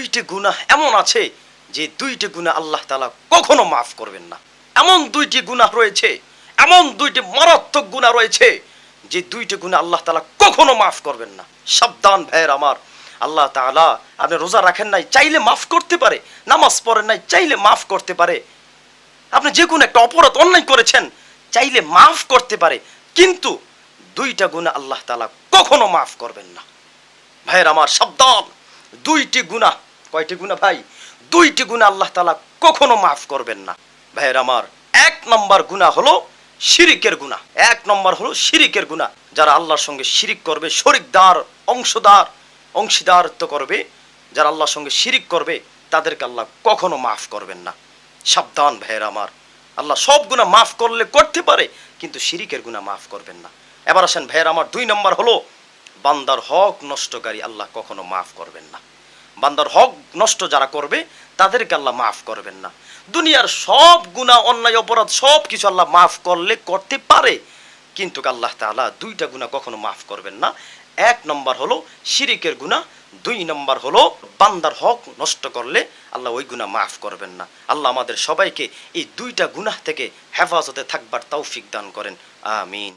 দুইটি গুনাহ এমন আছে যে দুইটি গুনাহ আল্লাহ তাআলা কখনো মাফ করবেন না। এমন দুইটি গুনাহ রয়েছে, এমন দুইটি মারাত্মক গুনাহ রয়েছে যে দুইটি গুনাহ আল্লাহ তাআলা কখনো মাফ করবেন না। সাবধান ভাইয়ের আমার, আল্লাহ তাআলা আপনি রোজা রাখেন নাই, চাইলে মাফ করতে পারে। নামাজ পড়েন নাই, চাইলে মাফ করতে পারে। আপনি যে কোনো একটা অপরাধ অন্যায় করেছেন, চাইলে মাফ করতে পারে। কিন্তু দুইটা গুনাহ আল্লাহ তাআলা কখনো মাফ করবেন না। ভাইয়ের আমার সাবধান, দুইটি গুনাহ। কয়টি গুনাহ ভাই? দুইটি গুনাহ আল্লাহ তাআলা কখনো মাফ করবেন না। ভাইয়ের আমার, এক নম্বর গুনাহ হলো শিরিকের গুনাহ। এক নম্বর হলো শিরিকের গুনাহ। যারা আল্লাহর সঙ্গে শিরিক করবে, শরিকদার, অংশীদারত্ব করবে, যারা আল্লাহর সঙ্গে শিরিক করবে, তাদেরকে আল্লাহ কখনো মাফ করবেন না। সাবধান ভাইয়ের আমার, আল্লাহ সব গুনাহ মাফ করলে করতে পারে, কিন্তু শিরিকের গুনাহ মাফ করবেন না। এবার আসেন ভাইয়ের আমার, দুই নম্বর হলো বান্দার হক নষ্টকারী আল্লাহ কখনো মাফ করবেন না। বান্দার হক নষ্ট যারা করবে, তাদেরকে আল্লাহ মাফ করবেন না। দুনিয়ার সব গুনাহ, অন্যায়, অপরাধ সব কিছু আল্লাহ মাফ করলে করতে পারে, কিন্তু আল্লাহ তাআলা দুইটা গুনাহ কখনো মাফ করবেন না। এক নম্বর হলো শিরিকের গুনাহ, দুই নম্বর হলো বান্দার হক নষ্ট করলে আল্লাহ ওই গুনাহ মাফ করবেন না। আল্লাহ আমাদের সবাইকে এই দুইটা গুনাহ থেকে হেফাজতে থাকবার তৌফিক দান করেন। আমিন।